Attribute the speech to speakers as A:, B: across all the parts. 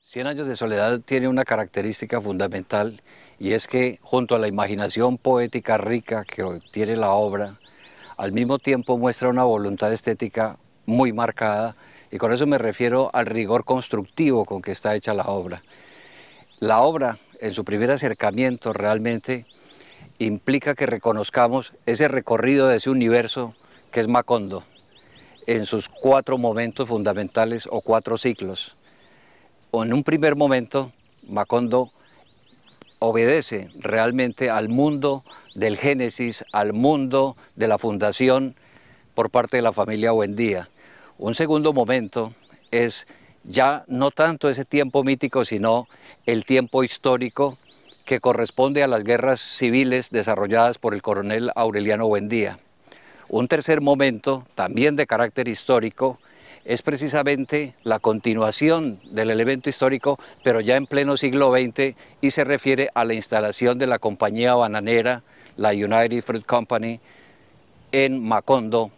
A: Cien años de soledad tiene una característica fundamental y es que junto a la imaginación poética rica que tiene la obra, al mismo tiempo muestra una voluntad estética muy marcada y con eso me refiero al rigor constructivo con que está hecha la obra. La obra, en su primer acercamiento, realmente implica que reconozcamos ese recorrido de ese universo que es Macondo, en sus cuatro momentos fundamentales o cuatro ciclos. En un primer momento, Macondo obedece realmente al mundo del Génesis, al mundo de la fundación por parte de la familia Buendía. Un segundo momento es ya no tanto ese tiempo mítico, sino el tiempo histórico que corresponde a las guerras civiles desarrolladas por el coronel Aureliano Buendía. Un tercer momento, también de carácter histórico, es precisamente la continuación del elemento histórico, pero ya en pleno siglo XX, y se refiere a la instalación de la compañía bananera, la United Fruit Company, en Macondo,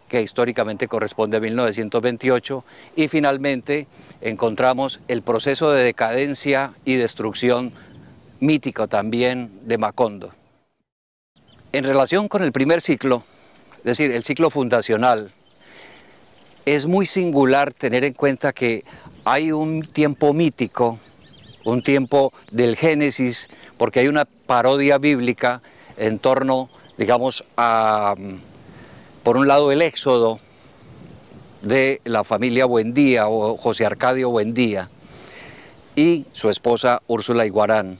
A: que históricamente corresponde a 1928, y finalmente encontramos el proceso de decadencia y destrucción mítico también de Macondo. En relación con el primer ciclo, es decir, el ciclo fundacional, es muy singular tener en cuenta que hay un tiempo mítico, un tiempo del Génesis, porque hay una parodia bíblica en torno, digamos, a, por un lado, el éxodo de la familia Buendía o José Arcadio Buendía y su esposa Úrsula Iguarán,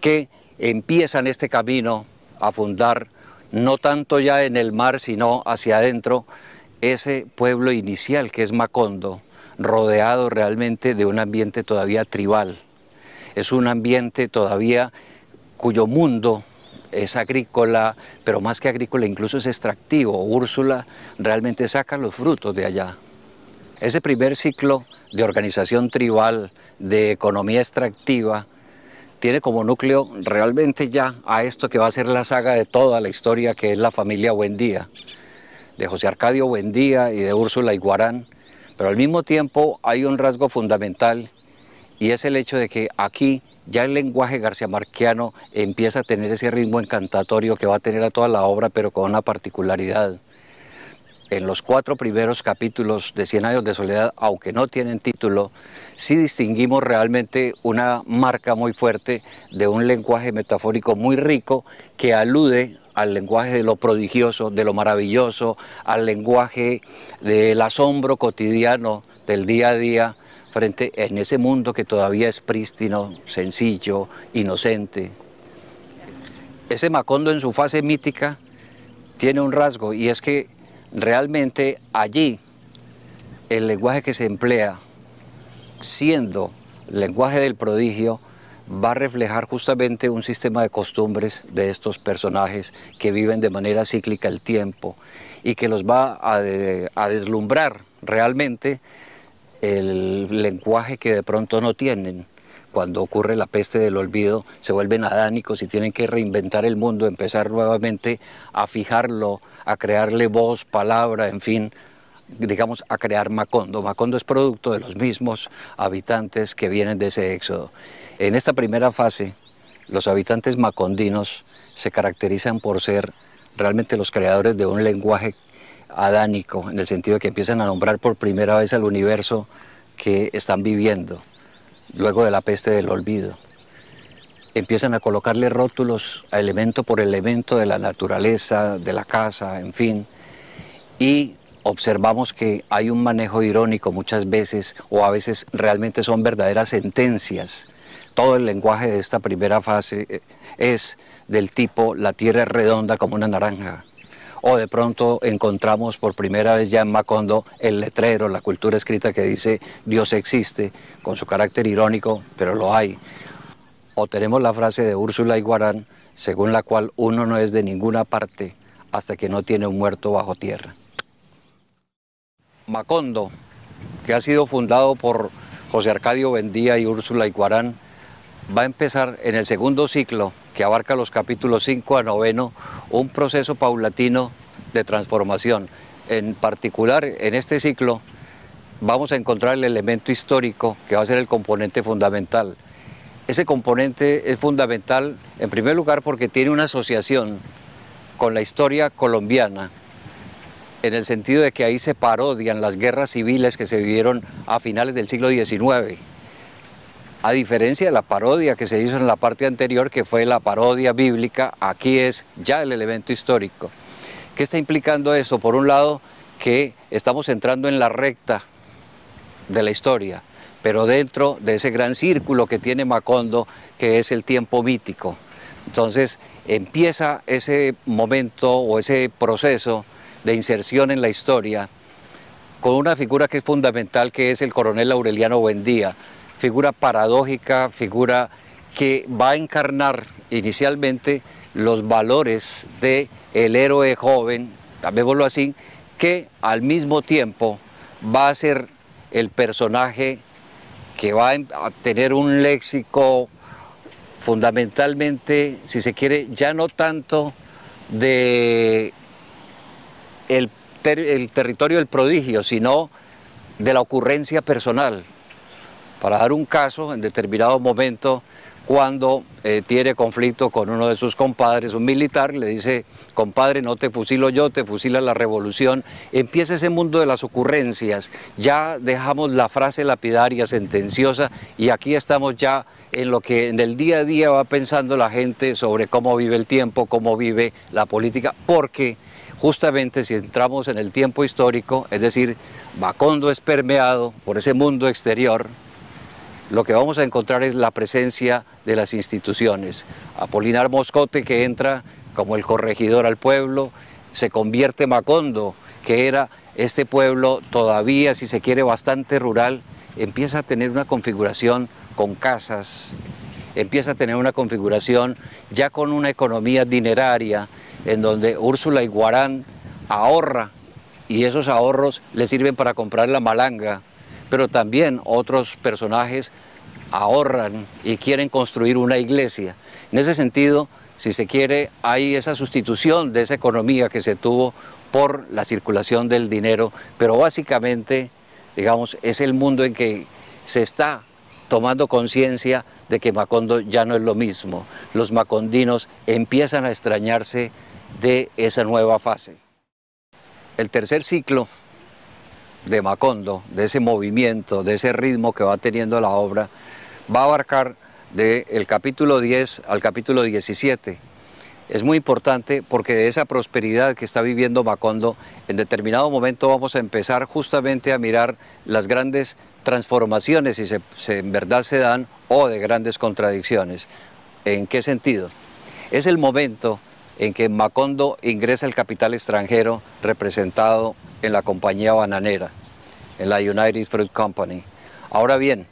A: que empiezan este camino a fundar no tanto ya en el mar, sino hacia adentro, ese pueblo inicial que es Macondo, rodeado realmente de un ambiente todavía tribal. Es un ambiente todavía cuyo mundo es agrícola, pero más que agrícola incluso es extractivo. Úrsula realmente saca los frutos de allá. Ese primer ciclo de organización tribal, de economía extractiva, tiene como núcleo realmente ya a esto que va a ser la saga de toda la historia, que es la familia Buendía, de José Arcadio Buendía y de Úrsula Iguarán, pero al mismo tiempo hay un rasgo fundamental y es el hecho de que aquí ya el lenguaje garciamarquiano empieza a tener ese ritmo encantatorio que va a tener a toda la obra, pero con una particularidad. En los cuatro primeros capítulos de Cien años de soledad, aunque no tienen título, sí distinguimos realmente una marca muy fuerte de un lenguaje metafórico muy rico que alude al lenguaje de lo prodigioso, de lo maravilloso, al lenguaje del asombro cotidiano del día a día frente en ese mundo que todavía es prístino, sencillo, inocente. Ese Macondo en su fase mítica tiene un rasgo y es que realmente allí el lenguaje que se emplea, siendo el lenguaje del prodigio, va a reflejar justamente un sistema de costumbres de estos personajes que viven de manera cíclica el tiempo y que los va a deslumbrar realmente el lenguaje que de pronto no tienen. Cuando ocurre la peste del olvido, se vuelven adánicos y tienen que reinventar el mundo, empezar nuevamente a fijarlo, a crearle voz, palabra, en fin, digamos, a crear Macondo. Macondo es producto de los mismos habitantes que vienen de ese éxodo. En esta primera fase, los habitantes macondinos se caracterizan por ser realmente los creadores de un lenguaje adánico, en el sentido de que empiezan a nombrar por primera vez al universo que están viviendo luego de la peste del olvido. Empiezan a colocarle rótulos a elemento por elemento de la naturaleza, de la casa, en fin, y observamos que hay un manejo irónico muchas veces, o a veces realmente son verdaderas sentencias. Todo el lenguaje de esta primera fase es del tipo la tierra es redonda como una naranja. O de pronto encontramos por primera vez ya en Macondo el letrero, la cultura escrita que dice Dios existe, con su carácter irónico, pero lo hay. O tenemos la frase de Úrsula Iguarán, según la cual uno no es de ninguna parte hasta que no tiene un muerto bajo tierra. Macondo, que ha sido fundado por José Arcadio Buendía y Úrsula Iguarán, va a empezar en el segundo ciclo, que abarca los capítulos 5 a 9, un proceso paulatino de transformación. En particular, en este ciclo, vamos a encontrar el elemento histórico que va a ser el componente fundamental. Ese componente es fundamental, en primer lugar, porque tiene una asociación con la historia colombiana, en el sentido de que ahí se parodian las guerras civiles que se vivieron a finales del siglo XIX. A diferencia de la parodia que se hizo en la parte anterior, que fue la parodia bíblica, aquí es ya el elemento histórico. ¿Qué está implicando esto? Por un lado, que estamos entrando en la recta de la historia, pero dentro de ese gran círculo que tiene Macondo, que es el tiempo mítico. Entonces empieza ese momento o ese proceso de inserción en la historia con una figura que es fundamental, que es el coronel Aureliano Buendía, figura paradójica, figura que va a encarnar inicialmente los valores del héroe joven, llamémoslo así, que al mismo tiempo va a ser el personaje que va a tener un léxico fundamentalmente, si se quiere, ya no tanto de el territorio del prodigio, sino de la ocurrencia personal. Para dar un caso, en determinado momento, cuando tiene conflicto con uno de sus compadres, un militar, le dice: compadre, no te fusilo yo, te fusila la revolución. Empieza ese mundo de las ocurrencias, ya dejamos la frase lapidaria, sentenciosa, y aquí estamos ya en lo que en el día a día va pensando la gente sobre cómo vive el tiempo, cómo vive la política, porque justamente si entramos en el tiempo histórico, es decir, Macondo es permeado por ese mundo exterior, lo que vamos a encontrar es la presencia de las instituciones. Apolinar Moscote, que entra como el corregidor al pueblo, se convierte Macondo, que era este pueblo todavía, si se quiere, bastante rural, empieza a tener una configuración con casas, empieza a tener una configuración ya con una economía dineraria, en donde Úrsula Iguarán ahorra, y esos ahorros le sirven para comprar la malanga, pero también otros personajes ahorran y quieren construir una iglesia. En ese sentido, si se quiere, hay esa sustitución de esa economía que se tuvo por la circulación del dinero, pero básicamente, digamos, es el mundo en que se está tomando conciencia de que Macondo ya no es lo mismo. Los macondinos empiezan a extrañarse de esa nueva fase. El tercer ciclo de Macondo, de ese movimiento, de ese ritmo que va teniendo la obra, va a abarcar del capítulo 10 al capítulo 17. Es muy importante porque de esa prosperidad que está viviendo Macondo, en determinado momento vamos a empezar justamente a mirar las grandes transformaciones, si en verdad se dan, o de grandes contradicciones. ¿En qué sentido? Es el momento en que Macondo ingresa el capital extranjero representado en la compañía bananera, en la United Fruit Company. Ahora bien,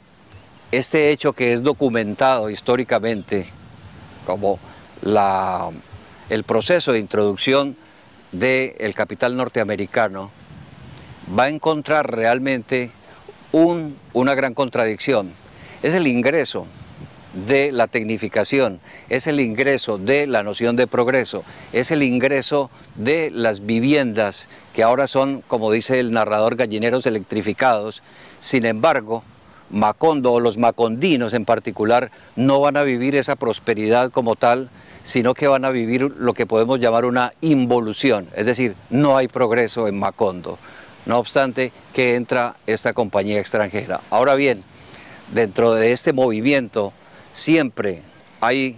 A: este hecho que es documentado históricamente como el proceso de introducción del capital norteamericano, va a encontrar realmente una gran contradicción. Es el ingreso de la tecnificación, es el ingreso de la noción de progreso, es el ingreso de las viviendas que ahora son, como dice el narrador, gallineros electrificados. Sin embargo, Macondo, o los macondinos en particular, no van a vivir esa prosperidad como tal, sino que van a vivir lo que podemos llamar una involución, es decir, no hay progreso en Macondo, no obstante que entra esta compañía extranjera. Ahora bien, dentro de este movimiento siempre hay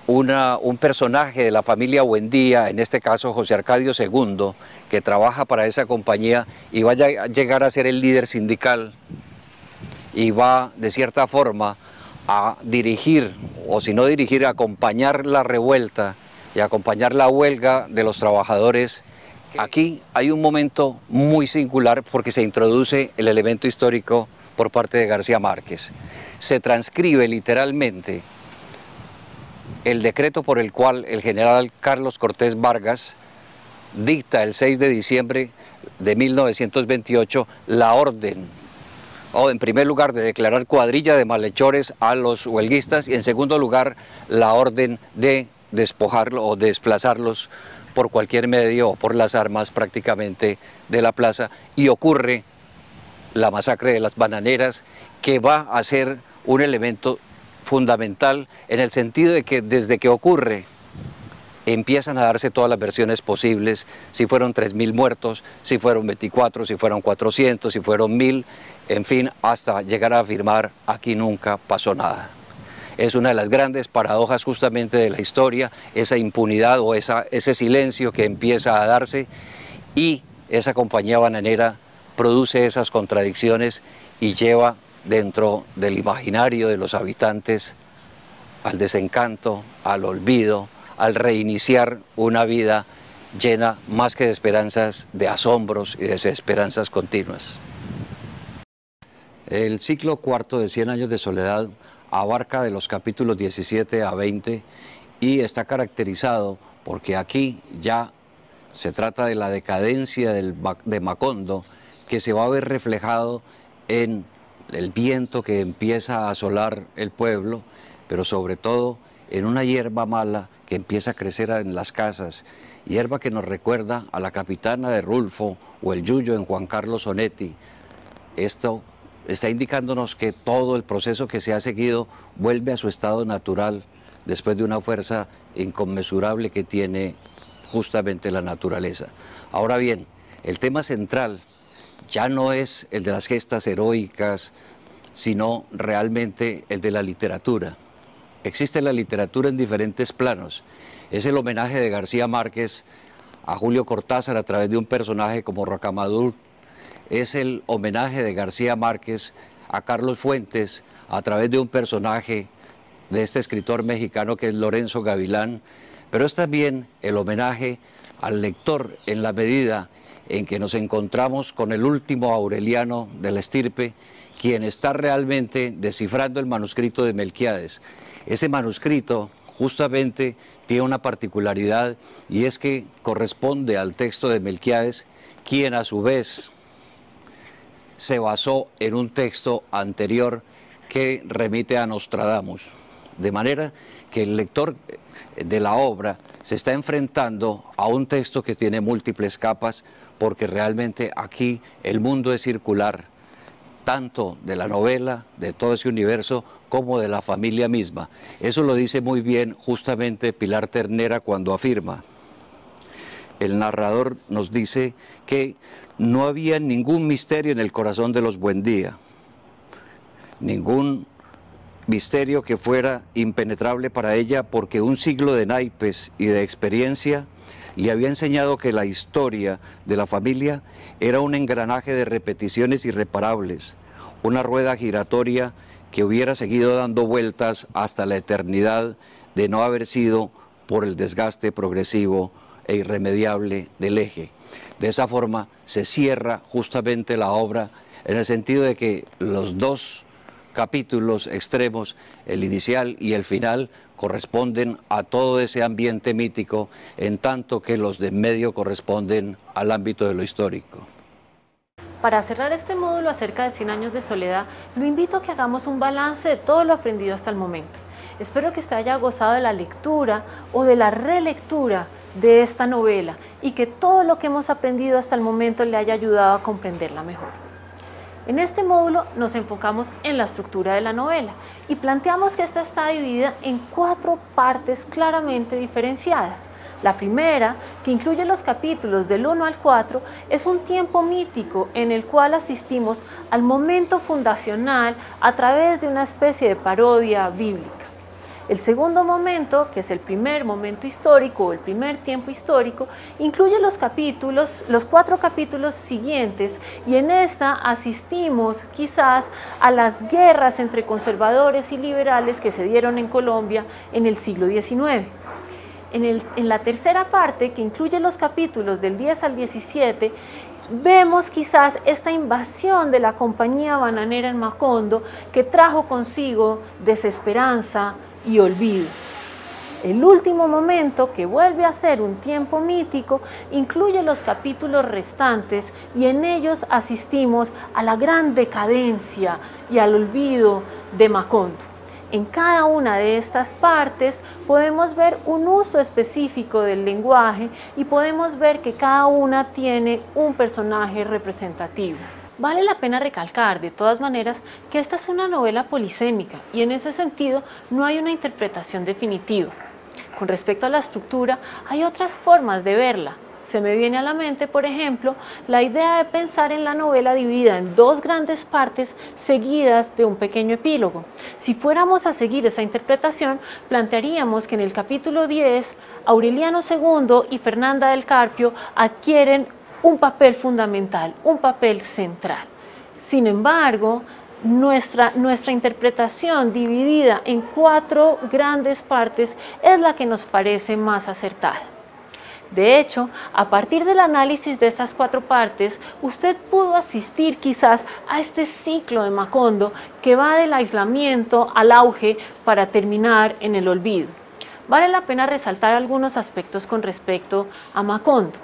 A: un personaje de la familia Buendía, en este caso José Arcadio II, que trabaja para esa compañía y va a llegar a ser el líder sindical y va de cierta forma a dirigir, o si no dirigir, a acompañar la revuelta y acompañar la huelga de los trabajadores. Aquí hay un momento muy singular porque se introduce el elemento histórico por parte de García Márquez. Se transcribe literalmente el decreto por el cual el general Carlos Cortés Vargas dicta el 6 de diciembre de 1928 la orden, en primer lugar, de declarar cuadrilla de malhechores a los huelguistas, y en segundo lugar, la orden de despojarlos o desplazarlos por cualquier medio o por las armas prácticamente de la plaza, y ocurre la masacre de las bananeras, que va a ser un elemento fundamental en el sentido de que desde que ocurre empiezan a darse todas las versiones posibles, si fueron 3.000 muertos, si fueron 24, si fueron 400, si fueron 1.000, en fin, hasta llegar a afirmar aquí nunca pasó nada. Es una de las grandes paradojas justamente de la historia, esa impunidad o ese silencio que empieza a darse, y esa compañía bananera produce esas contradicciones y lleva dentro del imaginario de los habitantes al desencanto, al olvido, al reiniciar una vida llena más que de esperanzas, de asombros y desesperanzas continuas. El ciclo cuarto de 100 años de soledad abarca de los capítulos 17 a 20 y está caracterizado porque aquí ya se trata de la decadencia de Macondo, que se va a ver reflejado en el viento que empieza a asolar el pueblo, pero sobre todo en una hierba mala que empieza a crecer en las casas, hierba que nos recuerda a la capitana de Rulfo o el Yuyo en Juan Carlos Onetti. Esto está indicándonos que todo el proceso que se ha seguido vuelve a su estado natural después de una fuerza inconmensurable que tiene justamente la naturaleza. Ahora bien, el tema central ya no es el de las gestas heroicas, sino realmente el de la literatura. Existe la literatura en diferentes planos. Es el homenaje de García Márquez a Julio Cortázar a través de un personaje como Rocamadour. Es el homenaje de García Márquez a Carlos Fuentes a través de un personaje de este escritor mexicano que es Lorenzo Gavilán, pero es también el homenaje al lector en la medida en que nos encontramos con el último Aureliano de la estirpe, quien está realmente descifrando el manuscrito de Melquíades. Ese manuscrito justamente tiene una particularidad y es que corresponde al texto de Melquíades, quien a su vez se basó en un texto anterior que remite a Nostradamus. De manera que el lector de la obra se está enfrentando a un texto que tiene múltiples capas, porque realmente aquí el mundo es circular, tanto de la novela, de todo ese universo, como de la familia misma. Eso lo dice muy bien justamente Pilar Ternera cuando afirma: el narrador nos dice que no había ningún misterio en el corazón de los Buendía, ningún misterio que fuera impenetrable para ella, porque un siglo de naipes y de experiencia le había enseñado que la historia de la familia era un engranaje de repeticiones irreparables, una rueda giratoria que hubiera seguido dando vueltas hasta la eternidad de no haber sido por el desgaste progresivo e irremediable del eje. De esa forma se cierra justamente la obra en el sentido de que los dos capítulos extremos, el inicial y el final, corresponden a todo ese ambiente mítico, en tanto que los de en medio corresponden al ámbito de lo histórico.
B: Para cerrar este módulo acerca de 100 años de soledad, lo invito a que hagamos un balance de todo lo aprendido hasta el momento. Espero que usted haya gozado de la lectura o de la relectura de esta novela y que todo lo que hemos aprendido hasta el momento le haya ayudado a comprenderla mejor. En este módulo nos enfocamos en la estructura de la novela y planteamos que esta está dividida en 4 partes claramente diferenciadas. La primera, que incluye los capítulos del 1 al 4, es un tiempo mítico en el cual asistimos al momento fundacional a través de una especie de parodia bíblica. El segundo momento, que es el primer momento histórico o el primer tiempo histórico, incluye los 4 capítulos siguientes, y en esta asistimos quizás a las guerras entre conservadores y liberales que se dieron en Colombia en el siglo XIX. En la tercera parte, que incluye los capítulos del 10 al 17, vemos quizás esta invasión de la compañía bananera en Macondo, que trajo consigo desesperanza y olvido. El último momento, que vuelve a ser un tiempo mítico, incluye los capítulos restantes y en ellos asistimos a la gran decadencia y al olvido de Macondo. En cada una de estas partes podemos ver un uso específico del lenguaje y podemos ver que cada una tiene un personaje representativo. Vale la pena recalcar, de todas maneras, que esta es una novela polisémica y en ese sentido no hay una interpretación definitiva. Con respecto a la estructura, hay otras formas de verla. Se me viene a la mente, por ejemplo, la idea de pensar en la novela dividida en dos grandes partes seguidas de un pequeño epílogo. Si fuéramos a seguir esa interpretación, plantearíamos que en el capítulo 10, Aureliano II y Fernanda del Carpio adquieren un papel fundamental, un papel central. Sin embargo, nuestra interpretación dividida en 4 grandes partes es la que nos parece más acertada. De hecho, a partir del análisis de estas 4 partes, usted pudo asistir quizás a este ciclo de Macondo que va del aislamiento al auge para terminar en el olvido. Vale la pena resaltar algunos aspectos con respecto a Macondo.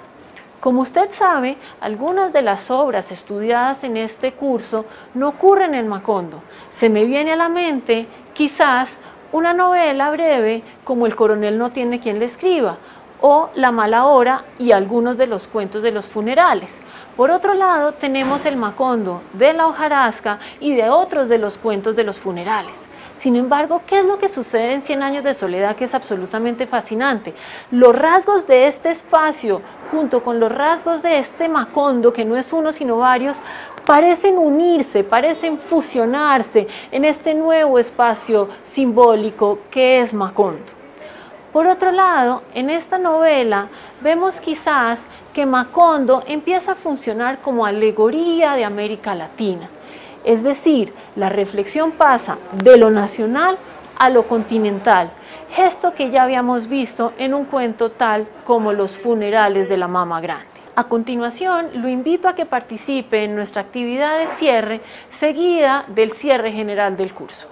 B: Como usted sabe, algunas de las obras estudiadas en este curso no ocurren en Macondo. Se me viene a la mente, quizás, una novela breve como El coronel no tiene quien le escriba, o La mala hora y algunos de los cuentos de los funerales. Por otro lado, tenemos el Macondo de la hojarasca y de otros de los cuentos de los funerales. Sin embargo, ¿qué es lo que sucede en 100 años de soledad que es absolutamente fascinante? Los rasgos de este espacio, junto con los rasgos de este Macondo, que no es uno sino varios, parecen unirse, parecen fusionarse en este nuevo espacio simbólico que es Macondo. Por otro lado, en esta novela vemos quizás que Macondo empieza a funcionar como alegoría de América Latina. Es decir, la reflexión pasa de lo nacional a lo continental, gesto que ya habíamos visto en un cuento tal como Los funerales de la Mama Grande. A continuación, lo invito a que participe en nuestra actividad de cierre, seguida del cierre general del curso.